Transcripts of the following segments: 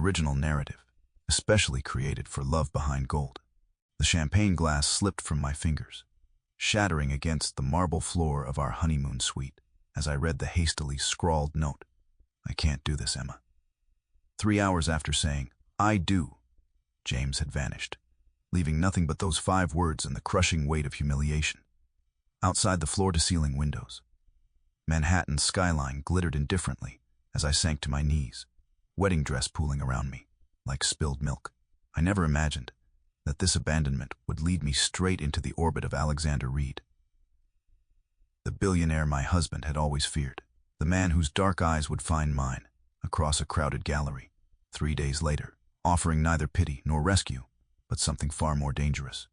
original narrative, especially created for love behind gold. The champagne glass slipped from my fingers, shattering against the marble floor of our honeymoon suite as I read the hastily scrawled note. I can't do this, Emma. 3 hours after saying, I do, James had vanished, leaving nothing but those 5 words and the crushing weight of humiliation. Outside the floor-to-ceiling windows, Manhattan's skyline glittered indifferently as I sank to my knees, wedding dress pooling around me like spilled milk. I never imagined that this abandonment would lead me straight into the orbit of Alexander Reed, the billionaire my husband had always feared, the man whose dark eyes would find mine across a crowded gallery 3 days later, offering neither pity nor rescue, but something far more dangerous: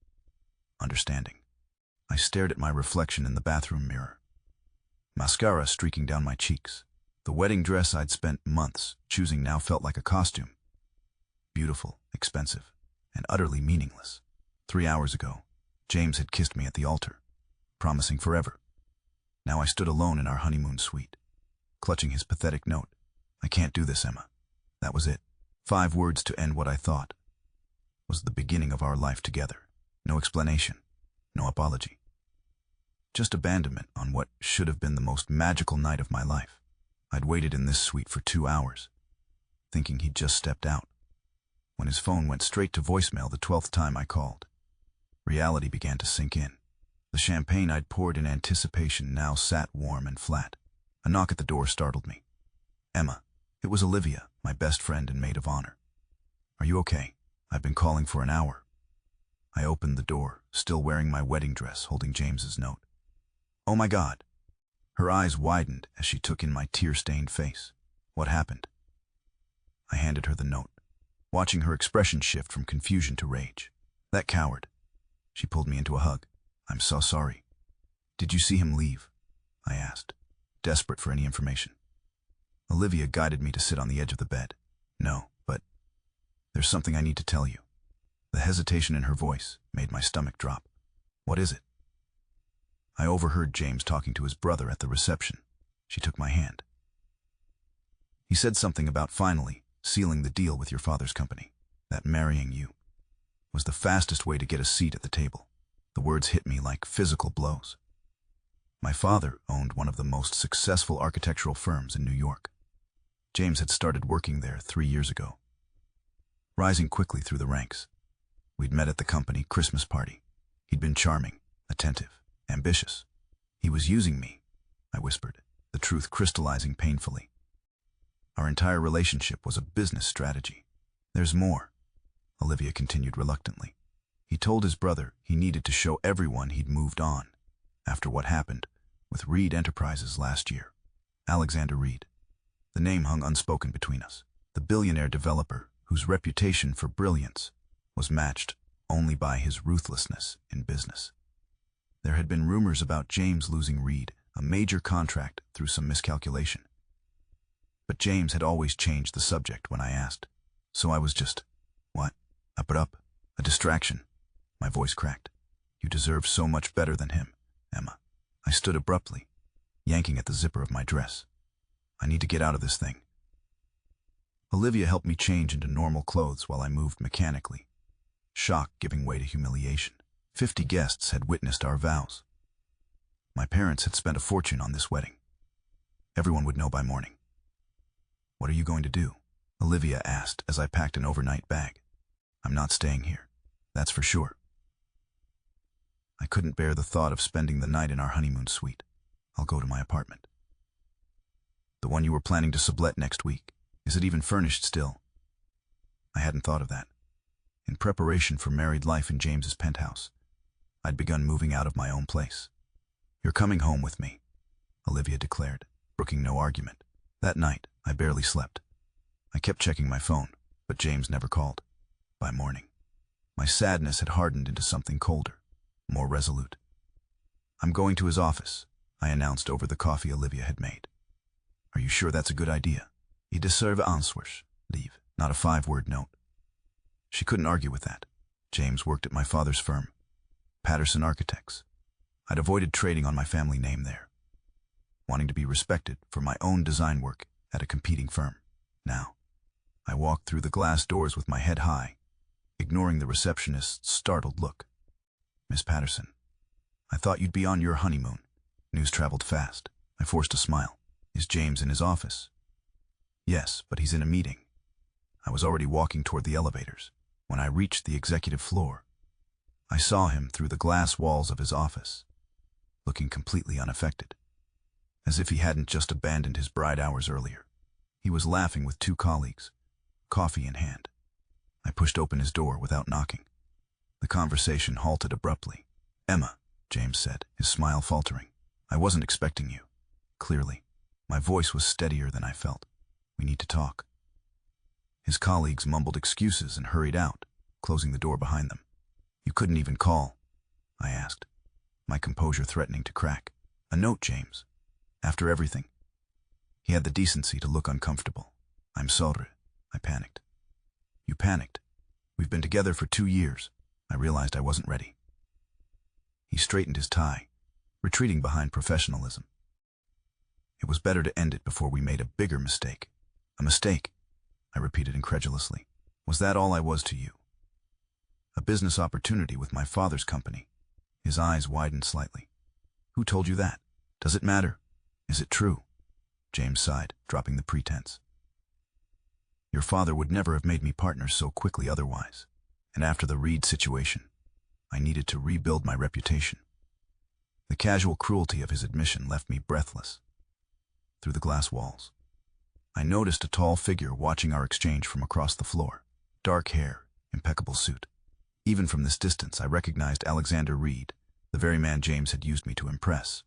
understanding. I stared at my reflection in the bathroom mirror, mascara streaking down my cheeks. The wedding dress I'd spent months choosing now felt like a costume. Beautiful, expensive, and utterly meaningless. 3 hours ago, James had kissed me at the altar, promising forever. Now I stood alone in our honeymoon suite, clutching his pathetic note. I can't do this, Emma. That was it. 5 words to end what I thought was the beginning of our life together. No explanation, no apology. Just abandonment on what should have been the most magical night of my life. I'd waited in this suite for 2 hours, thinking he'd just stepped out, when his phone went straight to voicemail the 12th time I called. Reality began to sink in. The champagne I'd poured in anticipation now sat warm and flat. A knock at the door startled me. Emma. It was Olivia, my best friend and maid of honor. Are you okay? I've been calling for an hour. I opened the door, still wearing my wedding dress, holding James's note. Oh my God. Her eyes widened as she took in my tear-stained face. What happened? I handed her the note, watching her expression shift from confusion to rage. That coward. She pulled me into a hug. I'm so sorry. Did you see him leave? I asked, desperate for any information. Olivia guided me to sit on the edge of the bed. No, but there's something I need to tell you. The hesitation in her voice made my stomach drop. What is it? I overheard James talking to his brother at the reception. She took my hand. He said something about finally sealing the deal with your father's company, that marrying you was the fastest way to get a seat at the table. The words hit me like physical blows. My father owned one of the most successful architectural firms in New York. James had started working there 3 years ago, rising quickly through the ranks. We'd met at the company Christmas party. He'd been charming, attentive, ambitious. He was using me, I whispered, the truth crystallizing painfully. Our entire relationship was a business strategy. There's more, Olivia continued reluctantly. He told his brother he needed to show everyone he'd moved on after what happened with Reed Enterprises last year. Alexander Reed. The name hung unspoken between us. The billionaire developer whose reputation for brilliance was matched only by his ruthlessness in business. There had been rumors about James losing Reed a major contract through some miscalculation. But James had always changed the subject when I asked. So I was just, what? Up, a distraction. My voice cracked. You deserve so much better than him, Emma. I stood abruptly, yanking at the zipper of my dress. I need to get out of this thing. Olivia helped me change into normal clothes while I moved mechanically, shock giving way to humiliation. 50 guests had witnessed our vows. My parents had spent a fortune on this wedding. Everyone would know by morning. What are you going to do? Olivia asked as I packed an overnight bag. I'm not staying here, that's for sure. I couldn't bear the thought of spending the night in our honeymoon suite. I'll go to my apartment. The one you were planning to sublet next week. Is it even furnished still? I hadn't thought of that. In preparation for married life in James's penthouse, I'd begun moving out of my own place. You're coming home with me, Olivia declared, brooking no argument. That night, I barely slept. I kept checking my phone, but James never called. By morning, my sadness had hardened into something colder, more resolute. I'm going to his office, I announced over the coffee Olivia had made. Are you sure that's a good idea? Il deserve answers. Leave, not a 5-word note. She couldn't argue with that. James worked at my father's firm, Patterson Architects. I'd avoided trading on my family name there, wanting to be respected for my own design work at a competing firm. Now, I walked through the glass doors with my head high, ignoring the receptionist's startled look. "Miss Patterson, I thought you'd be on your honeymoon." News traveled fast. I forced a smile. "Is James in his office?" "Yes, but he's in a meeting." I was already walking toward the elevators. When I reached the executive floor, I saw him through the glass walls of his office, looking completely unaffected, as if he hadn't just abandoned his bride hours earlier. He was laughing with two colleagues, coffee in hand. I pushed open his door without knocking. The conversation halted abruptly. "Emma," James said, his smile faltering. "I wasn't expecting you." Clearly, my voice was steadier than I felt. "We need to talk." His colleagues mumbled excuses and hurried out, closing the door behind them. "You couldn't even call?" I asked, my composure threatening to crack. "A note, James. After everything." He had the decency to look uncomfortable. "I'm sorry," I panicked. "You panicked. We've been together for 2 years. I realized I wasn't ready." He straightened his tie, retreating behind professionalism. "It was better to end it before we made a bigger mistake." "A mistake?" I repeated incredulously. "Was that all I was to you?" "A business opportunity with my father's company." His eyes widened slightly. "Who told you that? Does it matter? Is it true?" James sighed, dropping the pretense. "Your father would never have made me partners so quickly otherwise. And after the Reed situation, I needed to rebuild my reputation." The casual cruelty of his admission left me breathless. Through the glass walls, I noticed a tall figure watching our exchange from across the floor. Dark hair, impeccable suit. Even from this distance, I recognized Alexander Reed, the very man James had used me to impress.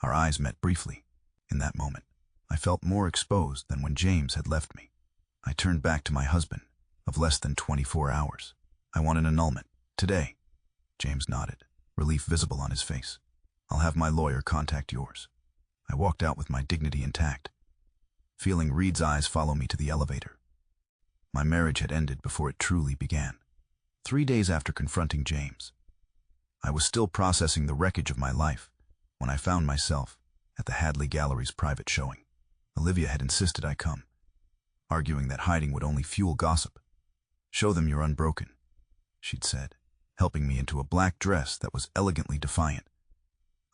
Our eyes met briefly. In that moment, I felt more exposed than when James had left me. I turned back to my husband, of less than 24 hours. "I want an annulment. Today." James nodded, relief visible on his face. "I'll have my lawyer contact yours." I walked out with my dignity intact, feeling Reed's eyes follow me to the elevator. My marriage had ended before it truly began. 3 days after confronting James, I was still processing the wreckage of my life when I found myself at the Hadley Gallery's private showing. Olivia had insisted I come, arguing that hiding would only fuel gossip. "Show them you're unbroken," she'd said, helping me into a black dress that was elegantly defiant.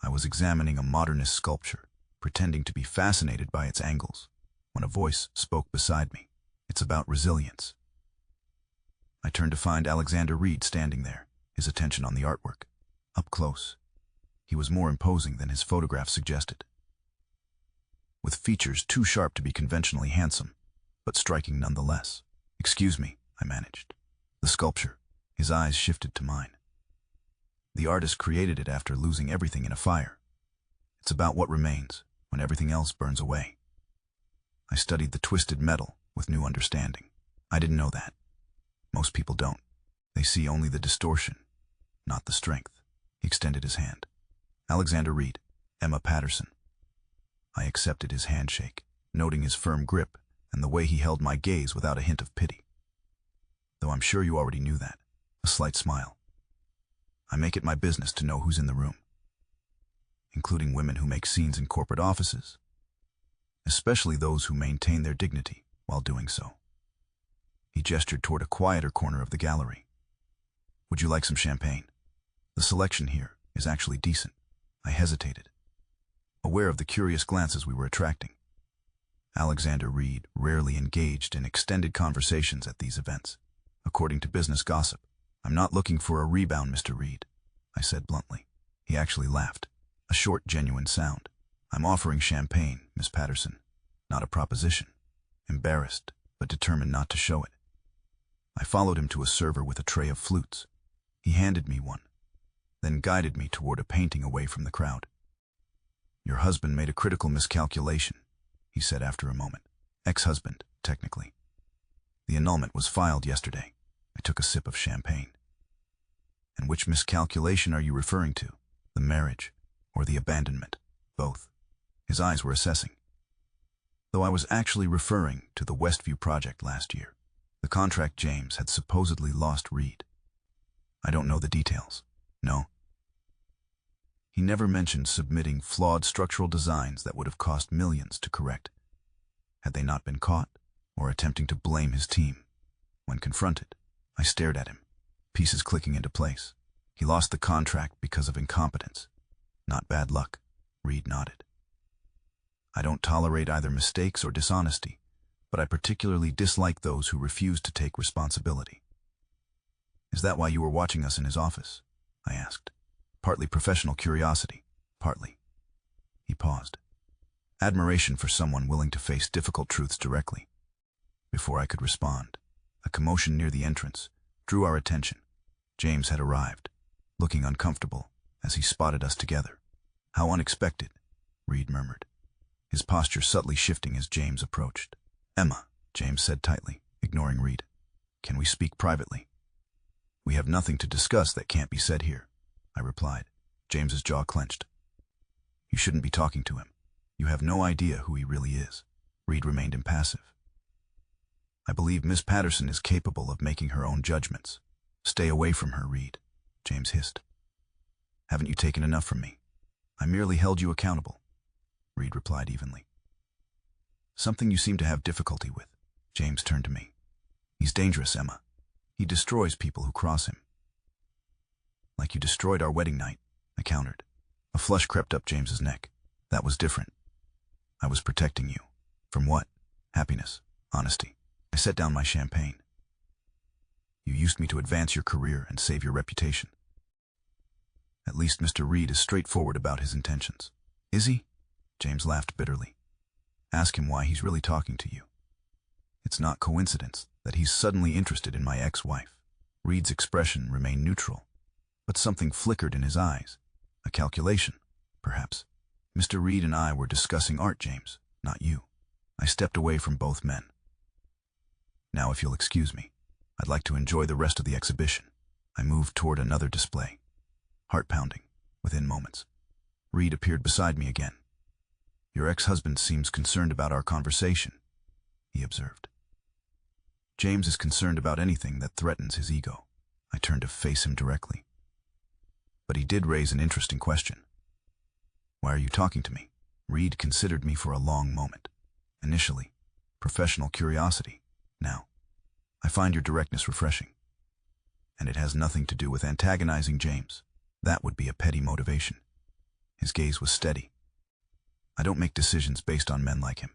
I was examining a modernist sculpture, pretending to be fascinated by its angles, when a voice spoke beside me. "It's about resilience." I turned to find Alexander Reed standing there, his attention on the artwork. Up close, he was more imposing than his photograph suggested, with features too sharp to be conventionally handsome, but striking nonetheless. "Excuse me," I managed. "The sculpture." His eyes shifted to mine. "The artist created it after losing everything in a fire. It's about what remains when everything else burns away." I studied the twisted metal with new understanding. I didn't know that. Most people don't. They see only the distortion, not the strength. He extended his hand. "Alexander Reed, Emma Patterson." I accepted his handshake, noting his firm grip and the way he held my gaze without a hint of pity. "Though I'm sure you already knew that." A slight smile. "I make it my business to know who's in the room, including women who make scenes in corporate offices, especially those who maintain their dignity while doing so." He gestured toward a quieter corner of the gallery. "Would you like some champagne? The selection here is actually decent." I hesitated, aware of the curious glances we were attracting. Alexander Reed rarely engaged in extended conversations at these events, according to business gossip. "I'm not looking for a rebound, Mr. Reed," I said bluntly. He actually laughed, a short, genuine sound. "I'm offering champagne, Miss Patterson, not a proposition." Embarrassed, but determined not to show it, I followed him to a server with a tray of flutes. He handed me one, then guided me toward a painting away from the crowd. "Your husband made a critical miscalculation," he said after a moment. "Ex-husband, technically. The annulment was filed yesterday." I took a sip of champagne. "And which miscalculation are you referring to? The marriage or the abandonment?" "Both." His eyes were assessing. "Though I was actually referring to the Westview project last year. The contract James had supposedly lost Reed. I don't know the details." "No." He never mentioned submitting flawed structural designs that would have cost millions to correct. Had they not been caught? or attempting to blame his team. When confronted, I stared at him, pieces clicking into place. He lost the contract because of incompetence. Not bad luck, Reed nodded. I don't tolerate either mistakes or dishonesty, but I particularly dislike those who refuse to take responsibility. Is that why you were watching us in his office? I asked. Partly professional curiosity, partly. He paused. Admiration for someone willing to face difficult truths directly. Before I could respond, a commotion near the entrance drew our attention. James had arrived, looking uncomfortable as he spotted us together. How unexpected, Reed murmured, his posture subtly shifting as James approached. Emma, James said tightly, ignoring Reed. Can we speak privately? We have nothing to discuss that can't be said here, I replied. James's jaw clenched. You shouldn't be talking to him. You have no idea who he really is. Reed remained impassive. I believe Miss Patterson is capable of making her own judgments. Stay away from her, Reed, James hissed. Haven't you taken enough from me? I merely held you accountable, Reed replied evenly. Something you seem to have difficulty with. James turned to me. He's dangerous, Emma. He destroys people who cross him. Like you destroyed our wedding night, I countered. A flush crept up James's neck. That was different. I was protecting you. From what? Happiness. Honesty. I set down my champagne. You used me to advance your career and save your reputation. At least Mr. Reed is straightforward about his intentions. Is he? James laughed bitterly. Ask him why he's really talking to you. It's not coincidence that he's suddenly interested in my ex-wife. Reed's expression remained neutral, but something flickered in his eyes. A calculation, perhaps. Mr. Reed and I were discussing art, James, not you. I stepped away from both men. Now, if you'll excuse me, I'd like to enjoy the rest of the exhibition. I moved toward another display. Heart-pounding, within moments. Reed appeared beside me again. Your ex-husband seems concerned about our conversation, he observed. James is concerned about anything that threatens his ego. I turned to face him directly. But he did raise an interesting question. Why are you talking to me? Reed considered me for a long moment. Initially, professional curiosity. Now, I find your directness refreshing. And it has nothing to do with antagonizing James. That would be a petty motivation. His gaze was steady. I don't make decisions based on men like him.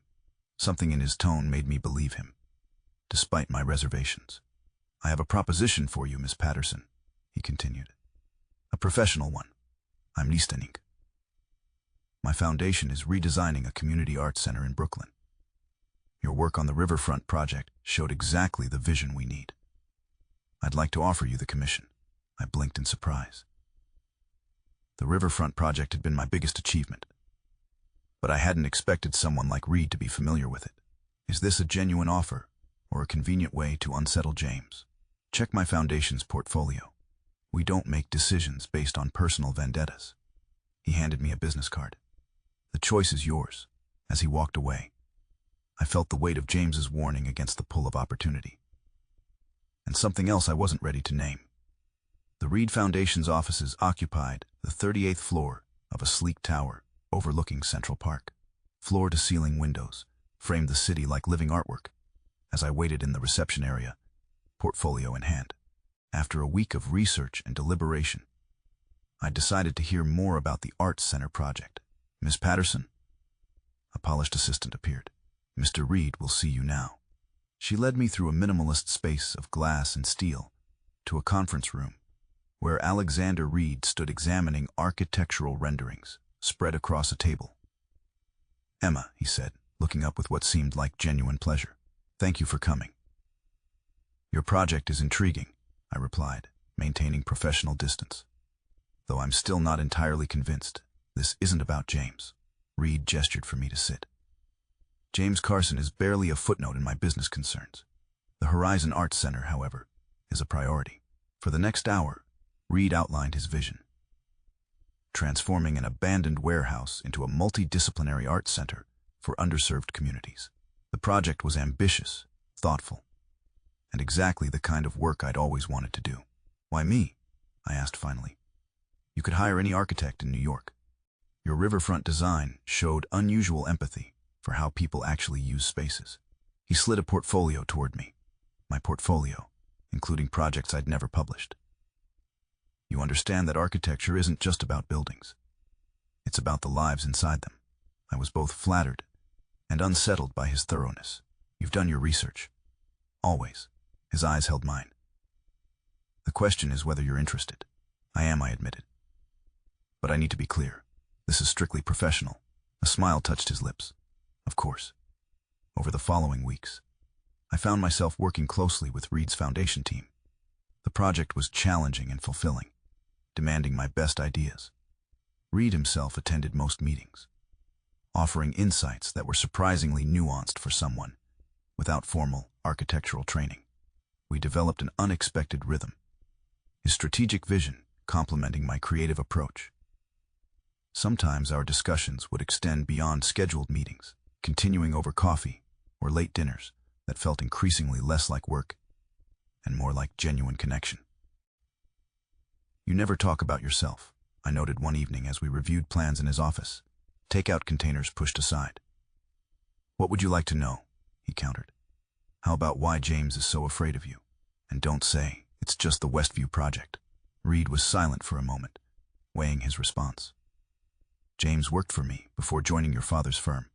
Something in his tone made me believe him, despite my reservations. I have a proposition for you, Miss Patterson, he continued. A professional one. I'm listening. My foundation is redesigning a community arts center in Brooklyn. Your work on the Riverfront project showed exactly the vision we need. I'd like to offer you the commission. I blinked in surprise. The Riverfront project had been my biggest achievement, but I hadn't expected someone like Reed to be familiar with it. Is this a genuine offer, or a convenient way to unsettle James? Check my foundation's portfolio. We don't make decisions based on personal vendettas. He handed me a business card. The choice is yours. As he walked away, I felt the weight of James's warning against the pull of opportunity. And something else I wasn't ready to name. The Reed Foundation's offices occupied the 38th floor of a sleek tower overlooking Central Park. Floor-to-ceiling windows framed the city like living artwork. As I waited in the reception area, portfolio in hand, after a week of research and deliberation, I decided to hear more about the Arts Center project. Miss Patterson? A polished assistant appeared. Mr. Reed will see you now. She led me through a minimalist space of glass and steel to a conference room where Alexander Reed stood examining architectural renderings spread across a table. Emma, he said, looking up with what seemed like genuine pleasure. Thank you for coming. Your project is intriguing, I replied, maintaining professional distance. Though I'm still not entirely convinced, this isn't about James. Reed gestured for me to sit. James Carson is barely a footnote in my business concerns. The Horizon Arts Center, however, is a priority. For the next hour, Reed outlined his vision. Transforming an abandoned warehouse into a multidisciplinary arts center for underserved communities. The project was ambitious, thoughtful, and exactly the kind of work I'd always wanted to do. Why me? I asked finally. You could hire any architect in New York. Your riverfront design showed unusual empathy for how people actually use spaces. He slid a portfolio toward me. My portfolio, including projects I'd never published. You understand that architecture isn't just about buildings. It's about the lives inside them. I was both flattered and unsettled by his thoroughness. You've done your research. Always. His eyes held mine. The question is whether you're interested. I am, I admitted. But I need to be clear. This is strictly professional. A smile touched his lips. Of course. Over the following weeks, I found myself working closely with Reed's foundation team. The project was challenging and fulfilling, demanding my best ideas. Reed himself attended most meetings, offering insights that were surprisingly nuanced for someone without formal architectural training. We developed an unexpected rhythm, his strategic vision complementing my creative approach. Sometimes our discussions would extend beyond scheduled meetings, continuing over coffee or late dinners that felt increasingly less like work and more like genuine connection. You never talk about yourself, I noted one evening as we reviewed plans in his office, takeout containers pushed aside. What would you like to know? He countered. How about why James is so afraid of you? And don't say, it's just the Westview project. Reed was silent for a moment, weighing his response. James worked for me before joining your father's firm.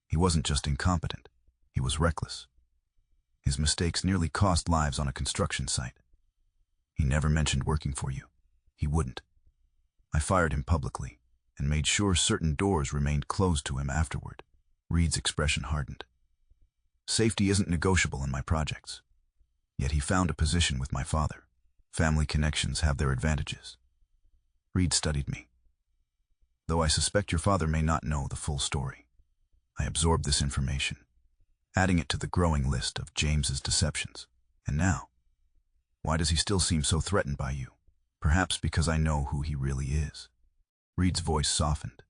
He wasn't just incompetent, he was reckless. His mistakes nearly cost lives on a construction site. He never mentioned working for you. He wouldn't. I fired him publicly and made sure certain doors remained closed to him afterward. Reed's expression hardened. Safety isn't negotiable in my projects. Yet he found a position with my father. Family connections have their advantages. Reed studied me. Though I suspect your father may not know the full story, I absorbed this information, adding it to the growing list of James's deceptions. And now, why does he still seem so threatened by you? Perhaps because I know who he really is. Reed's voice softened.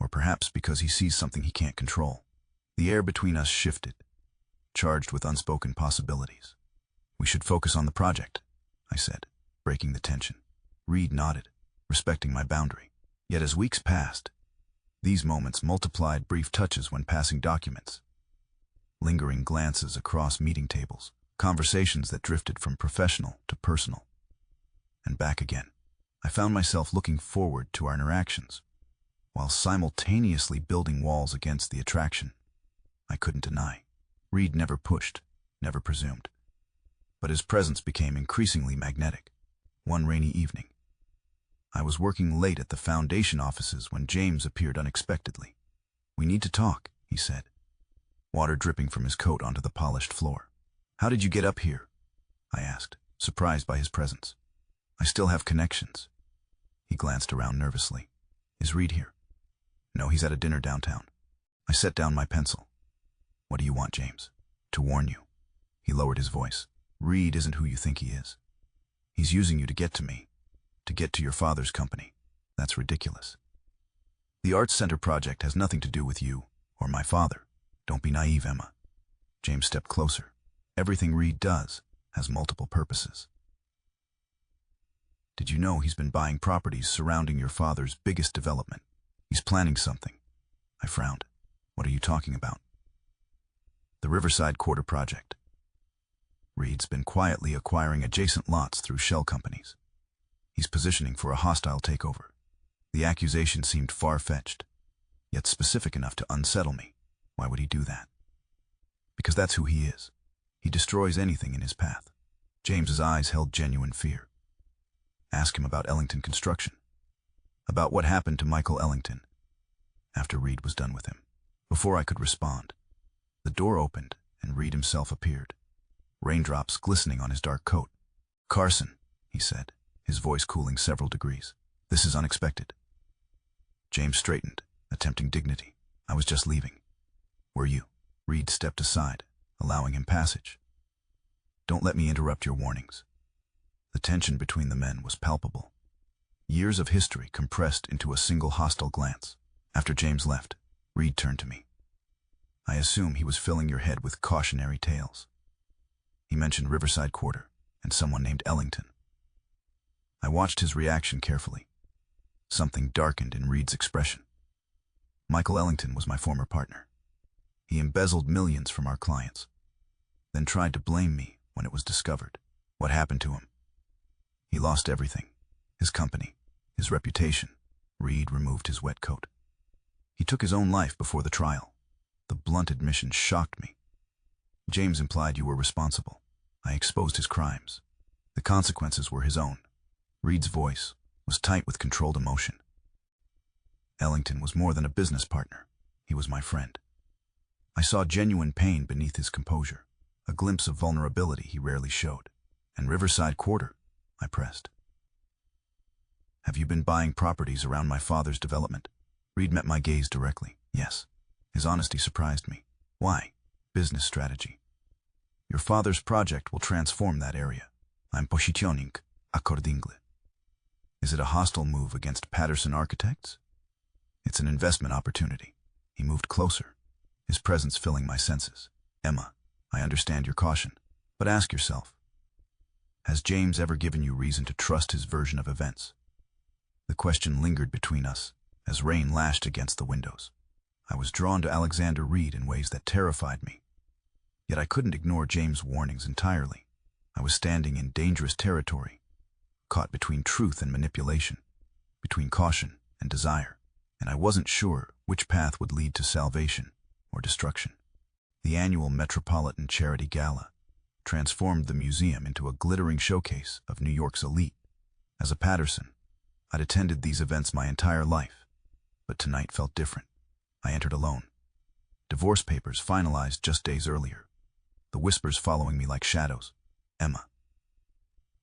Or perhaps because he sees something he can't control. The air between us shifted, charged with unspoken possibilities. We should focus on the project, I said, breaking the tension. Reed nodded, respecting my boundary. Yet as weeks passed, these moments multiplied, brief touches when passing documents, lingering glances across meeting tables, conversations that drifted from professional to personal, and back again. I found myself looking forward to our interactions, while simultaneously building walls against the attraction I couldn't deny. Reed never pushed, never presumed, but his presence became increasingly magnetic. One rainy evening, I was working late at the foundation offices when James appeared unexpectedly. We need to talk, he said, water dripping from his coat onto the polished floor. How did you get up here? I asked, surprised by his presence. I still have connections. He glanced around nervously. Is Reed here? No, he's at a dinner downtown. I set down my pencil. What do you want, James? To warn you. He lowered his voice. Reed isn't who you think he is. He's using you to get to me, to get to your father's company. That's ridiculous. The Arts Center project has nothing to do with you or my father. Don't be naive, Emma. James stepped closer. Everything Reed does has multiple purposes. Did you know he's been buying properties surrounding your father's biggest development? He's planning something. I frowned. What are you talking about? The Riverside Quarter project. Reed's been quietly acquiring adjacent lots through shell companies. He's positioning for a hostile takeover. The accusation seemed far-fetched, yet specific enough to unsettle me. Why would he do that? Because that's who he is. He destroys anything in his path. James's eyes held genuine fear. Ask him about Ellington Construction. About what happened to Michael Ellington after Reed was done with him. Before I could respond, the door opened and Reed himself appeared, raindrops glistening on his dark coat. Carson, he said, his voice cooling several degrees. This is unexpected. James straightened, attempting dignity. I was just leaving. Were you? Reed stepped aside, allowing him passage. Don't let me interrupt your warnings. The tension between the men was palpable. Years of history compressed into a single hostile glance. After James left, Reed turned to me. I assume he was filling your head with cautionary tales. He mentioned Riverside Quarter and someone named Ellington. I watched his reaction carefully. Something darkened in Reed's expression. Michael Ellington was my former partner. He embezzled millions from our clients, then tried to blame me when it was discovered. What happened to him? He lost everything. His company, his reputation. Reed removed his wet coat. He took his own life before the trial. The blunt admission shocked me. James implied you were responsible. I exposed his crimes. The consequences were his own. Reed's voice was tight with controlled emotion. Ellington was more than a business partner. He was my friend. I saw genuine pain beneath his composure, a glimpse of vulnerability he rarely showed. And Riverside Quarter, I pressed. Have you been buying properties around my father's development? Reed met my gaze directly. Yes. His honesty surprised me. Why? Business strategy. Your father's project will transform that area. I'm positioning accordingly. Is it a hostile move against Patterson Architects? It's an investment opportunity. He moved closer, his presence filling my senses. Emma, I understand your caution, but ask yourself, has James ever given you reason to trust his version of events? The question lingered between us as rain lashed against the windows. I was drawn to Alexander Reed in ways that terrified me. Yet I couldn't ignore James' warnings entirely. I was standing in dangerous territory, caught between truth and manipulation, between caution and desire, and I wasn't sure which path would lead to salvation or destruction. The annual Metropolitan Charity Gala transformed the museum into a glittering showcase of New York's elite. As a Patterson, I'd attended these events my entire life, but tonight felt different. I entered alone. Divorce papers finalized just days earlier. The whispers following me like shadows. Emma.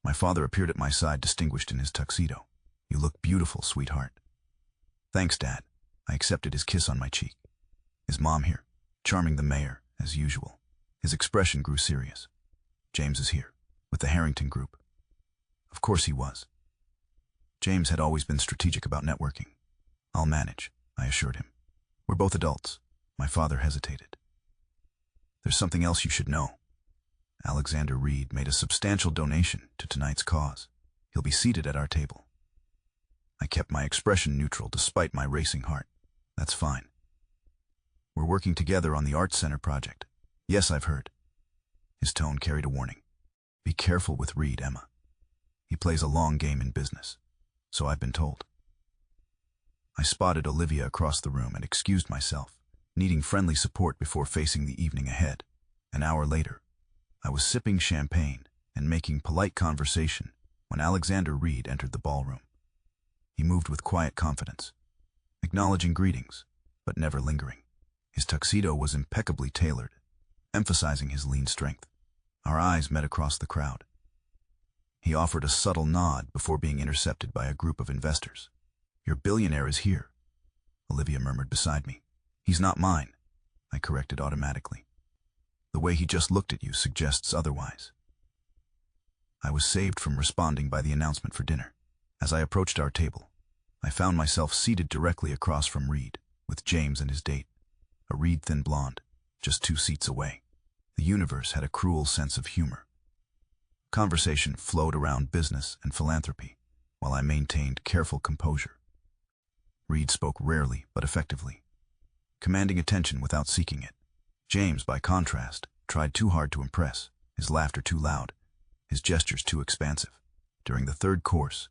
My father appeared at my side, distinguished in his tuxedo. You look beautiful, sweetheart. Thanks, Dad. I accepted his kiss on my cheek. Is Mom here? Charming the mayor, as usual. His expression grew serious. James is here, with the Harrington Group. Of course he was. James had always been strategic about networking. I'll manage, I assured him. We're both adults. My father hesitated. There's something else you should know. Alexander Reed made a substantial donation to tonight's cause. He'll be seated at our table. I kept my expression neutral despite my racing heart. That's fine. We're working together on the Arts Center project. Yes, I've heard. His tone carried a warning. Be careful with Reed, Emma. He plays a long game in business. So I've been told. I spotted Olivia across the room and excused myself, needing friendly support before facing the evening ahead. An hour later, I was sipping champagne and making polite conversation when Alexander Reed entered the ballroom. He moved with quiet confidence, acknowledging greetings, but never lingering. His tuxedo was impeccably tailored, emphasizing his lean strength. Our eyes met across the crowd. He offered a subtle nod before being intercepted by a group of investors. Your billionaire is here, Olivia murmured beside me. He's not mine, I corrected automatically. The way he just looked at you suggests otherwise. I was saved from responding by the announcement for dinner. As I approached our table, I found myself seated directly across from Reed, with James and his date, a Reed-thin blonde, just 2 seats away. The universe had a cruel sense of humor. Conversation flowed around business and philanthropy, while I maintained careful composure. Reed spoke rarely but effectively, commanding attention without seeking it. James, by contrast, tried too hard to impress, his laughter too loud, his gestures too expansive. During the third course,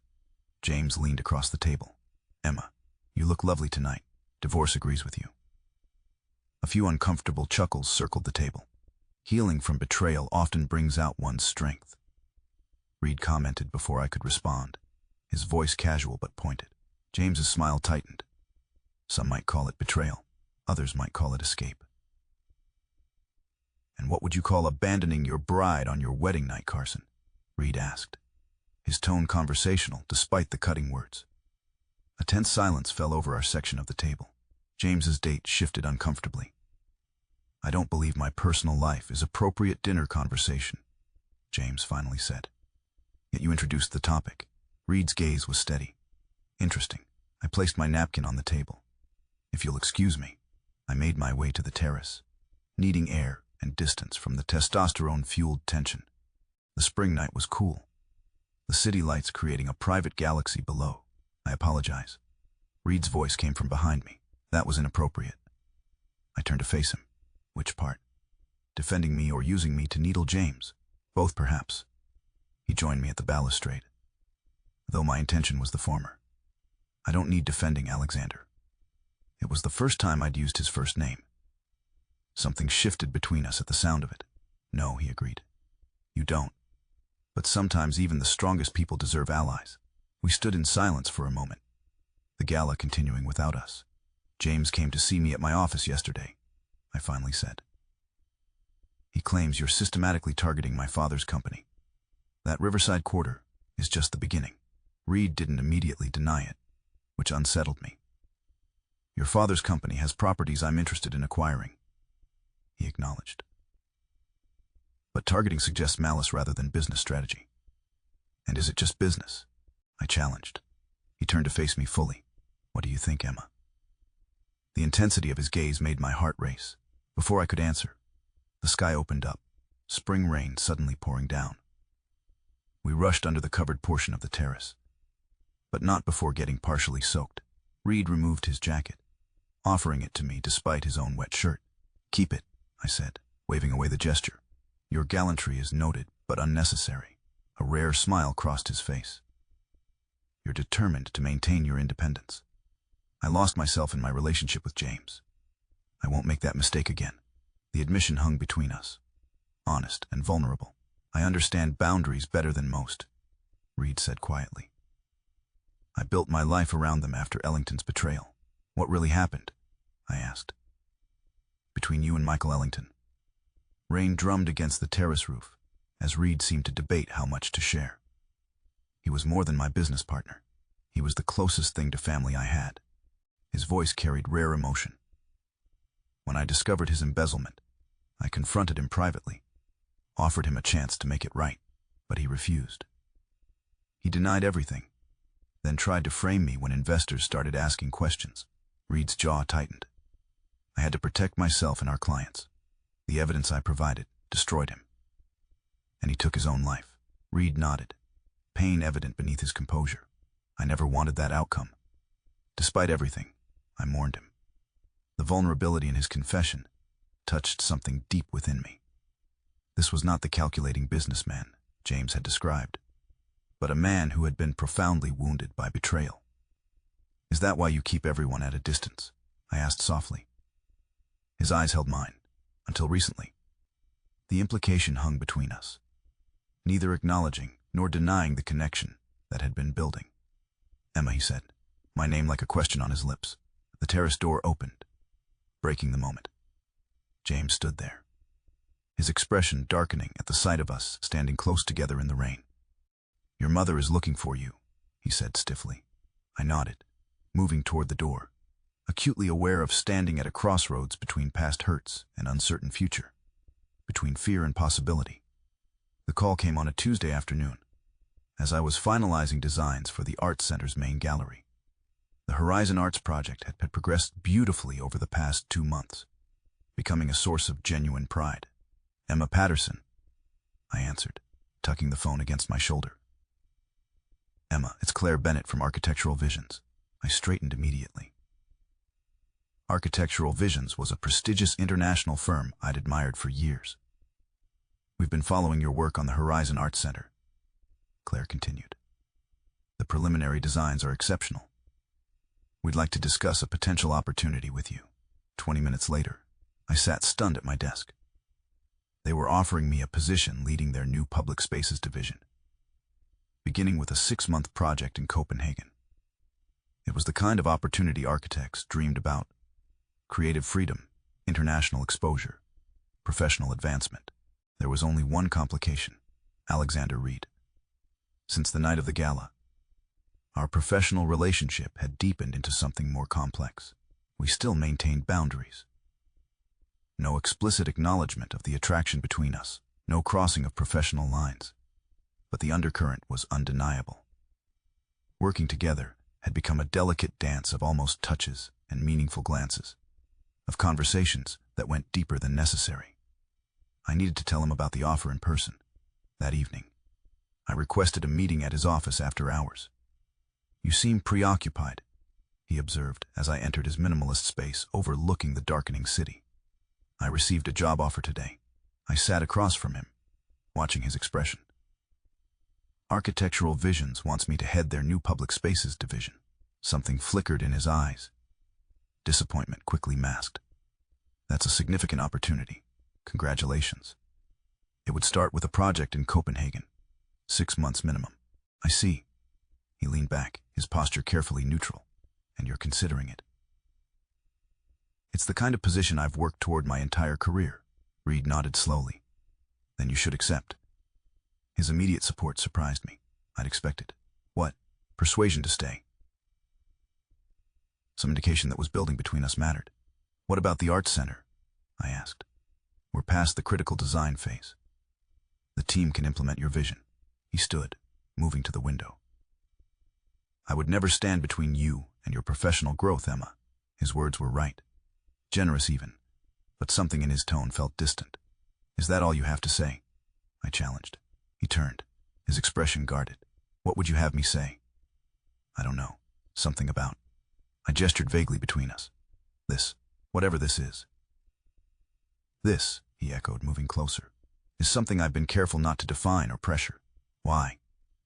James leaned across the table. Emma, you look lovely tonight. Divorce agrees with you. A few uncomfortable chuckles circled the table. Healing from betrayal often brings out one's strength. Reed commented before I could respond, his voice casual but pointed. James's smile tightened. Some might call it betrayal. Others might call it escape. And what would you call abandoning your bride on your wedding night, Carson? Reed asked, his tone conversational despite the cutting words. A tense silence fell over our section of the table. James's date shifted uncomfortably. I don't believe my personal life is appropriate dinner conversation, James finally said. Yet you introduced the topic. Reed's gaze was steady. Interesting. I placed my napkin on the table. If you'll excuse me, I made my way to the terrace, needing air and distance from the testosterone-fueled tension. The spring night was cool, the city lights creating a private galaxy below. I apologize. Reed's voice came from behind me. That was inappropriate. I turned to face him. Which part? Defending me or using me to needle James? Both, perhaps. He joined me at the balustrade, though my intention was the former. I don't need defending, Alexander. It was the first time I'd used his first name. Something shifted between us at the sound of it. No, he agreed. You don't. But sometimes even the strongest people deserve allies. We stood in silence for a moment, the gala continuing without us. James came to see me at my office yesterday, I finally said. He claims you're systematically targeting my father's company. That Riverside quarter is just the beginning. Reed didn't immediately deny it, which unsettled me. Your father's company has properties I'm interested in acquiring, he acknowledged. But targeting suggests malice rather than business strategy. And is it just business? I challenged. He turned to face me fully. What do you think, Emma? The intensity of his gaze made my heart race. Before I could answer, the sky opened up, spring rain suddenly pouring down. We rushed under the covered portion of the terrace, but not before getting partially soaked. Reed removed his jacket, offering it to me despite his own wet shirt. Keep it, I said, waving away the gesture. Your gallantry is noted, but unnecessary. A rare smile crossed his face. You're determined to maintain your independence. I lost myself in my relationship with James. I won't make that mistake again. The admission hung between us, honest and vulnerable. I understand boundaries better than most, Reed said quietly. I built my life around them after Ellington's betrayal. What really happened? I asked. Between you and Michael Ellington. Rain drummed against the terrace roof, as Reed seemed to debate how much to share. He was more than my business partner. He was the closest thing to family I had. His voice carried rare emotion. When I discovered his embezzlement, I confronted him privately, offered him a chance to make it right, but he refused. He denied everything, then tried to frame me when investors started asking questions. Reed's jaw tightened. I had to protect myself and our clients. The evidence I provided destroyed him. And he took his own life. Reed nodded, pain evident beneath his composure. I never wanted that outcome. Despite everything, I mourned him. The vulnerability in his confession touched something deep within me. This was not the calculating businessman James had described, but a man who had been profoundly wounded by betrayal. Is that why you keep everyone at a distance? I asked softly. His eyes held mine, until recently. The implication hung between us, neither acknowledging nor denying the connection that had been building. Emma, he said, my name like a question on his lips. The terrace door opened, breaking the moment. James stood there, his expression darkening at the sight of us standing close together in the rain. Your mother is looking for you, he said stiffly. I nodded, moving toward the door, acutely aware of standing at a crossroads between past hurts and uncertain future, between fear and possibility. The call came on a Tuesday afternoon, as I was finalizing designs for the Art Center's main gallery. The Horizon Arts project had progressed beautifully over the past 2 months, becoming a source of genuine pride. Emma Patterson, I answered, tucking the phone against my shoulder. Emma, it's Claire Bennett from Architectural Visions. I straightened immediately. Architectural Visions was a prestigious international firm I'd admired for years. We've been following your work on the Horizon Arts Center, Claire continued. The preliminary designs are exceptional. We'd like to discuss a potential opportunity with you. 20 minutes later, I sat stunned at my desk. They were offering me a position leading their new public spaces division, beginning with a 6-month project in Copenhagen. It was the kind of opportunity architects dreamed about: creative freedom, international exposure, professional advancement. There was only one complication: Alexander Reed. Since the night of the gala, our professional relationship had deepened into something more complex. We still maintained boundaries. No explicit acknowledgement of the attraction between us, no crossing of professional lines, but the undercurrent was undeniable. Working together had become a delicate dance of almost touches and meaningful glances, of conversations that went deeper than necessary. I needed to tell him about the offer in person. That evening, I requested a meeting at his office after hours. You seem preoccupied, he observed as I entered his minimalist space overlooking the darkening city. I received a job offer today. I sat across from him, watching his expression. Architectural Visions wants me to head their new public spaces division. Something flickered in his eyes. Disappointment quickly masked. That's a significant opportunity. Congratulations. It would start with a project in Copenhagen. 6 months minimum. I see. He leaned back, his posture carefully neutral. And you're considering it. It's the kind of position I've worked toward my entire career. Reed nodded slowly. Then you should accept. His immediate support surprised me. I'd expected. What? Persuasion to stay. Some indication that was building between us mattered. What about the Arts Center? I asked. We're past the critical design phase. The team can implement your vision. He stood, moving to the window. I would never stand between you and your professional growth, Emma. His words were right. Generous even, but something in his tone felt distant. Is that all you have to say? I challenged. He turned, his expression guarded. What would you have me say? I don't know. Something about. I gestured vaguely between us. This, whatever this is. This, he echoed, moving closer, is something I've been careful not to define or pressure. Why?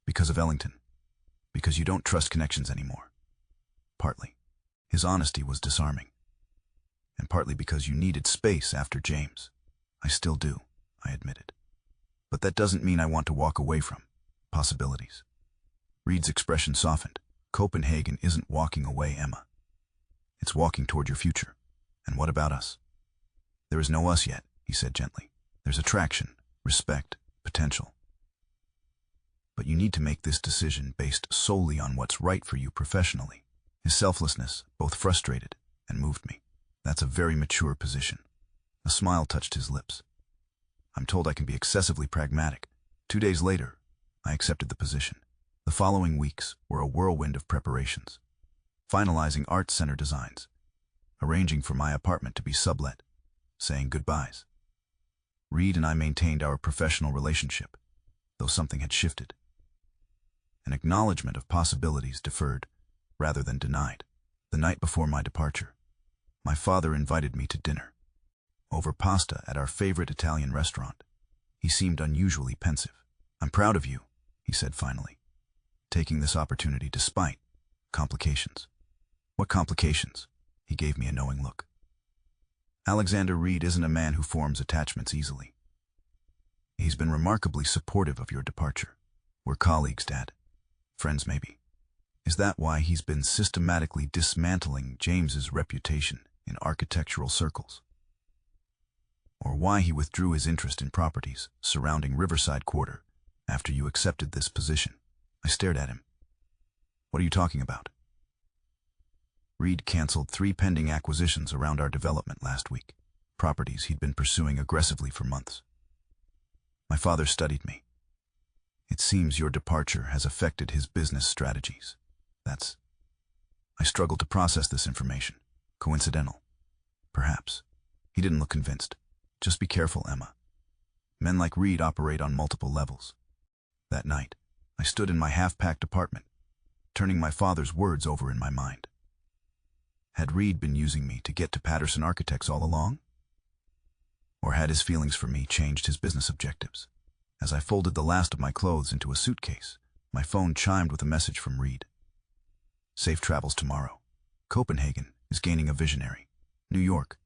Because of Ellington. Because you don't trust connections anymore. Partly. His honesty was disarming. And partly because you needed space after James. I still do, I admitted. But that doesn't mean I want to walk away from possibilities. Reed's expression softened. Copenhagen isn't walking away, Emma. It's walking toward your future. And what about us? There is no us yet, he said gently. There's attraction, respect, potential. But you need to make this decision based solely on what's right for you professionally. His selflessness both frustrated and moved me. That's a very mature position. A smile touched his lips. I'm told I can be excessively pragmatic. 2 days later, I accepted the position. The following weeks were a whirlwind of preparations. Finalizing Arts Center designs, arranging for my apartment to be sublet, saying goodbyes. Reed and I maintained our professional relationship, though something had shifted. An acknowledgement of possibilities deferred, rather than denied. The night before my departure, my father invited me to dinner. Over pasta at our favorite Italian restaurant. He seemed unusually pensive. I'm proud of you, he said finally, taking this opportunity despite complications. What complications? He gave me a knowing look. Alexander Reed isn't a man who forms attachments easily. He's been remarkably supportive of your departure. We're colleagues, Dad. Friends, maybe. Is that why he's been systematically dismantling James's reputation in architectural circles? Or why he withdrew his interest in properties surrounding Riverside Quarter after you accepted this position? I stared at him. What are you talking about? Reed canceled 3 pending acquisitions around our development last week, properties he'd been pursuing aggressively for months. My father studied me. It seems your departure has affected his business strategies. I struggled to process this information. Coincidental? Perhaps. He didn't look convinced. Just be careful, Emma. Men like Reed operate on multiple levels. That night, I stood in my half-packed apartment, turning my father's words over in my mind. Had Reed been using me to get to Patterson Architects all along? Or had his feelings for me changed his business objectives? As I folded the last of my clothes into a suitcase, my phone chimed with a message from Reed. Safe travels tomorrow. Copenhagen is gaining a visionary. New York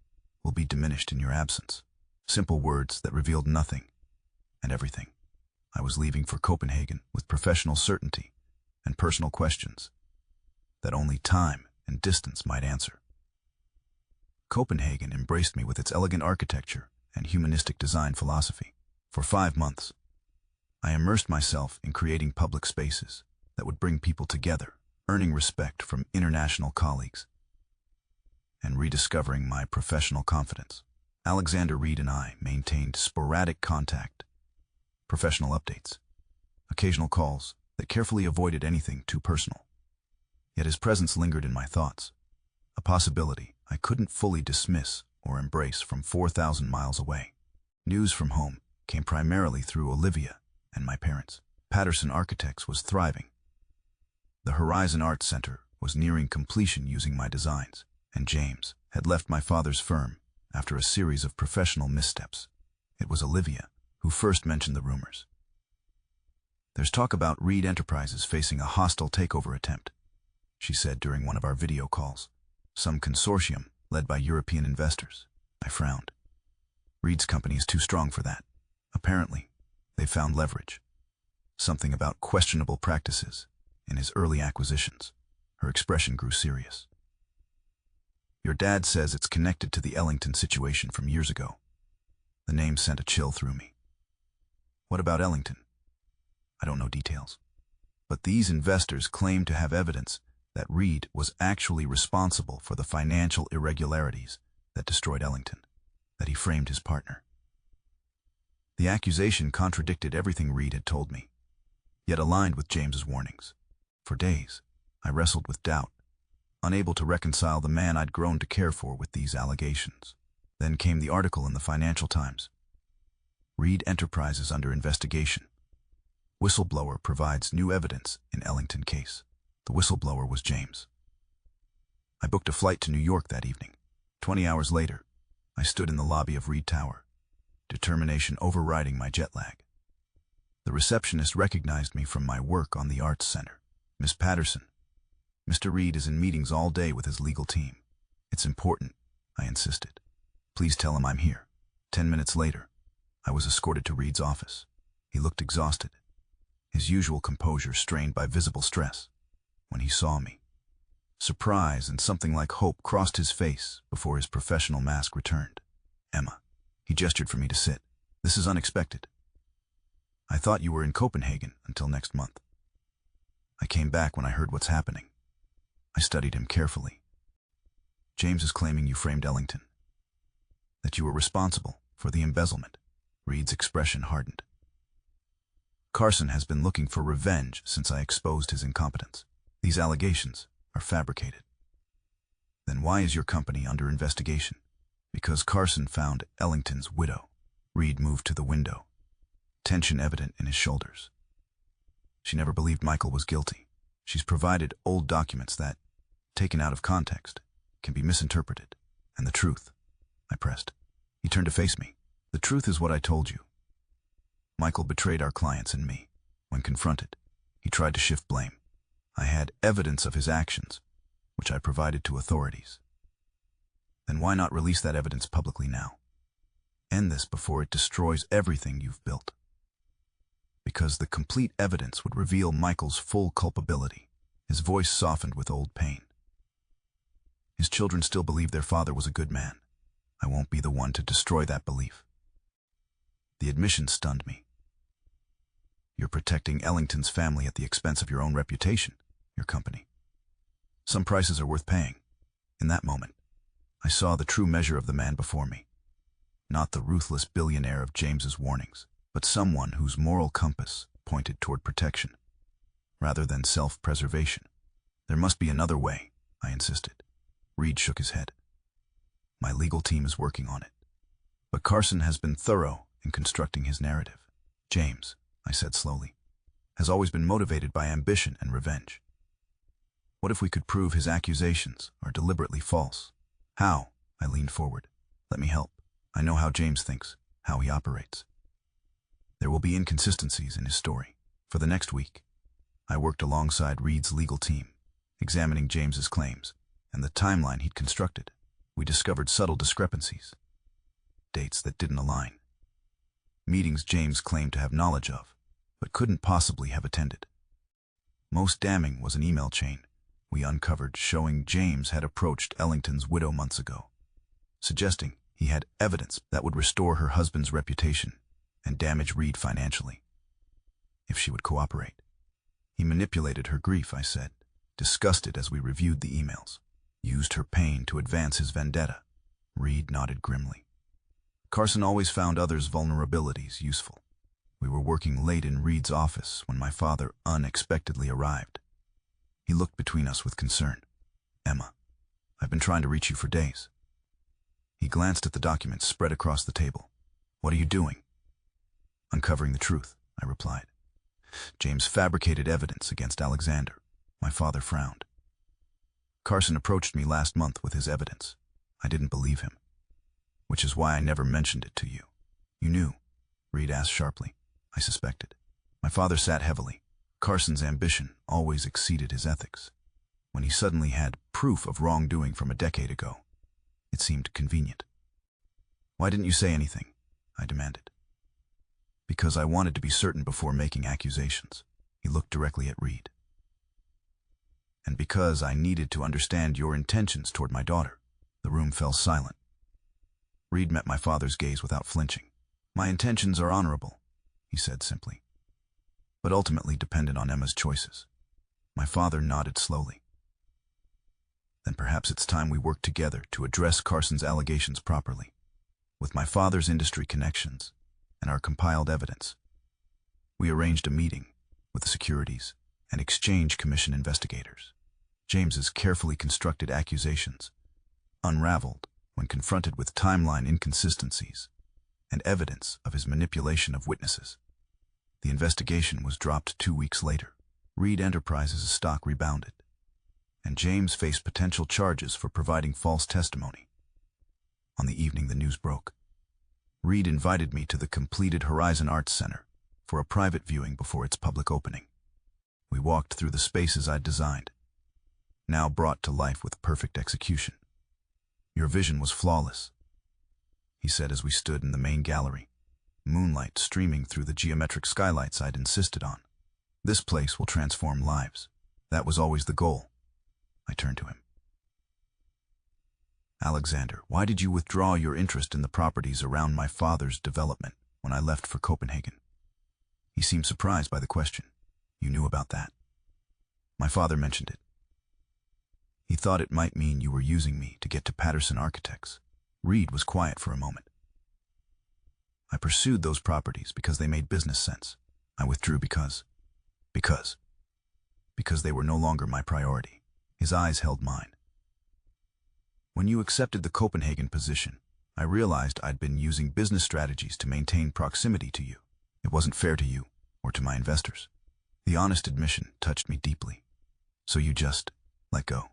will be diminished in your absence. Simple words that revealed nothing and everything. I was leaving for Copenhagen with professional certainty and personal questions that only time and distance might answer. Copenhagen embraced me with its elegant architecture and humanistic design philosophy. For 5 months, I immersed myself in creating public spaces that would bring people together, earning respect from international colleagues, and rediscovering my professional confidence. Alexander Reed and I maintained sporadic contact, professional updates, occasional calls that carefully avoided anything too personal. Yet his presence lingered in my thoughts, a possibility I couldn't fully dismiss or embrace from 4,000 miles away. News from home came primarily through Olivia and my parents. Patterson Architects was thriving. The Horizon Arts Center was nearing completion using my designs, and James had left my father's firm after a series of professional missteps. It was Olivia who first mentioned the rumors. "There's talk about Reed Enterprises facing a hostile takeover attempt," she said during one of our video calls. "Some consortium led by European investors." I frowned. Reed's company is too strong for that. Apparently, they found leverage. Something about questionable practices in his early acquisitions. Her expression grew serious. "Your dad says it's connected to the Ellington situation from years ago." The name sent a chill through me. "What about Ellington?" "I don't know details. But these investors claim to have evidence that Reed was actually responsible for the financial irregularities that destroyed Ellington, that he framed his partner." The accusation contradicted everything Reed had told me, yet aligned with James's warnings. For days, I wrestled with doubt, unable to reconcile the man I'd grown to care for with these allegations. Then came the article in the Financial Times. "Reed Enterprises under investigation. Whistleblower provides new evidence in Ellington case." The whistleblower was James. I booked a flight to New York that evening. 20 hours later, I stood in the lobby of Reed Tower, determination overriding my jet lag. The receptionist recognized me from my work on the Arts Center. "Miss Patterson, Mr. Reed is in meetings all day with his legal team. It's important," I insisted. "Please tell him I'm here." 10 minutes later, I was escorted to Reed's office. He looked exhausted, his usual composure strained by visible stress. When he saw me, surprise and something like hope crossed his face before his professional mask returned. "Emma," he gestured for me to sit. "This is unexpected. I thought you were in Copenhagen until next month." I came back when I heard what's happening. I studied him carefully. "James is claiming you framed Ellington, that you were responsible for the embezzlement." Reed's expression hardened. "Carson has been looking for revenge since I exposed his incompetence. These allegations are fabricated." "Then why is your company under investigation?" "Because Carson found Ellington's widow." Reed moved to the window, tension evident in his shoulders. "She never believed Michael was guilty. She's provided old documents that, taken out of context, can be misinterpreted." "And the truth?" I pressed. He turned to face me. "The truth is what I told you. Michael betrayed our clients and me." When confronted, he tried to shift blame. "I had evidence of his actions, which I provided to authorities." "Then why not release that evidence publicly now? End this before it destroys everything you've built." "Because the complete evidence would reveal Michael's full culpability." His voice softened with old pain. "His children still believe their father was a good man. I won't be the one to destroy that belief." The admission stunned me. "You're protecting Ellington's family at the expense of your own reputation, your company. Some prices are worth paying." In that moment, I saw the true measure of the man before me. Not the ruthless billionaire of James's warnings, but someone whose moral compass pointed toward protection, rather than self-preservation. "There must be another way," I insisted. Reed shook his head. "My legal team is working on it. But Carson has been thorough in constructing his narrative. James," I said slowly, "has always been motivated by ambition and revenge. What if we could prove his accusations are deliberately false?" "How?" I leaned forward. "Let me help. I know how James thinks, how he operates." There will be inconsistencies in his story. For the next week, I worked alongside Reed's legal team, examining James's claims and the timeline he'd constructed. We discovered subtle discrepancies, dates that didn't align, meetings James claimed to have knowledge of, but couldn't possibly have attended. Most damning was an email chain we uncovered showing James had approached Ellington's widow months ago, suggesting he had evidence that would restore her husband's reputation and damage Reed financially, if she would cooperate. He manipulated her grief, I said, disgusted as we reviewed the emails. Used her pain to advance his vendetta. Reed nodded grimly. Carson always found others' vulnerabilities useful. We were working late in Reed's office when my father unexpectedly arrived. He looked between us with concern. "Emma, I've been trying to reach you for days." He glanced at the documents spread across the table. "What are you doing?" "Uncovering the truth," I replied. "James fabricated evidence against Alexander." My father frowned. "Carson approached me last month with his evidence. I didn't believe him. which is why I never mentioned it to you. You knew? Reed asked sharply. I suspected. My father sat heavily. Carson's ambition always exceeded his ethics. When he suddenly had proof of wrongdoing from a decade ago, it seemed convenient. Why didn't you say anything? I demanded. Because I wanted to be certain before making accusations. He looked directly at Reed. And because I needed to understand your intentions toward my daughter. The room fell silent. Reed met my father's gaze without flinching. My intentions are honorable, he said simply, but ultimately dependent on Emma's choices. My father nodded slowly. Then perhaps it's time we work together to address Carson's allegations properly. With my father's industry connections and our compiled evidence, we arranged a meeting with the Securities and Exchange Commission investigators. James's carefully constructed accusations unraveled when confronted with timeline inconsistencies and evidence of his manipulation of witnesses. The investigation was dropped 2 weeks later. Reed Enterprises' stock rebounded, and James faced potential charges for providing false testimony. On the evening the news broke, Reed invited me to the completed Horizon Arts Center for a private viewing before its public opening. We walked through the spaces I'd designed, now brought to life with perfect execution. Your vision was flawless, he said as we stood in the main gallery, moonlight streaming through the geometric skylights I'd insisted on. This place will transform lives. That was always the goal. I turned to him. Alexander, why did you withdraw your interest in the properties around my father's development when I left for Copenhagen? He seemed surprised by the question. You knew about that? My father mentioned it. He thought it might mean you were using me to get to Patterson Architects. Reed was quiet for a moment. I pursued those properties because they made business sense. I withdrew because they were no longer my priority. His eyes held mine. When you accepted the Copenhagen position, I realized I'd been using business strategies to maintain proximity to you. It wasn't fair to you or to my investors. The honest admission touched me deeply. So you just let go.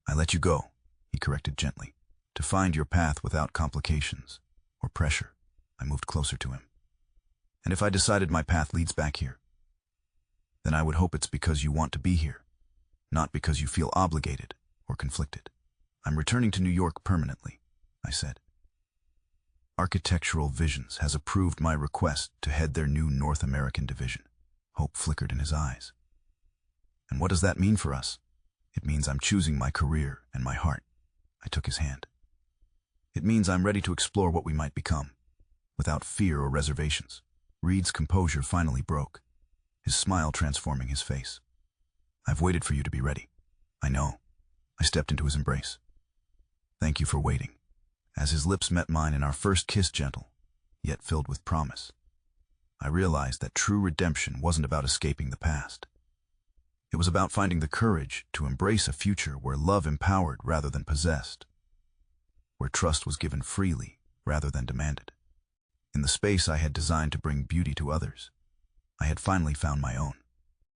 I let you go, he corrected gently, to find your path without complications or pressure. I moved closer to him. And if I decided my path leads back here, then I would hope it's because you want to be here, not because you feel obligated or conflicted. I'm returning to New York permanently, I said. Architectural Visions has approved my request to head their new North American division. Hope flickered in his eyes. And what does that mean for us? It means I'm choosing my career and my heart. I took his hand. It means I'm ready to explore what we might become, without fear or reservations. Reed's composure finally broke, his smile transforming his face. I've waited for you to be ready. I know. I stepped into his embrace. Thank you for waiting. As his lips met mine in our first kiss, gentle, yet filled with promise, I realized that true redemption wasn't about escaping the past. It was about finding the courage to embrace a future where love empowered rather than possessed, where trust was given freely rather than demanded. In the space I had designed to bring beauty to others, I had finally found my own.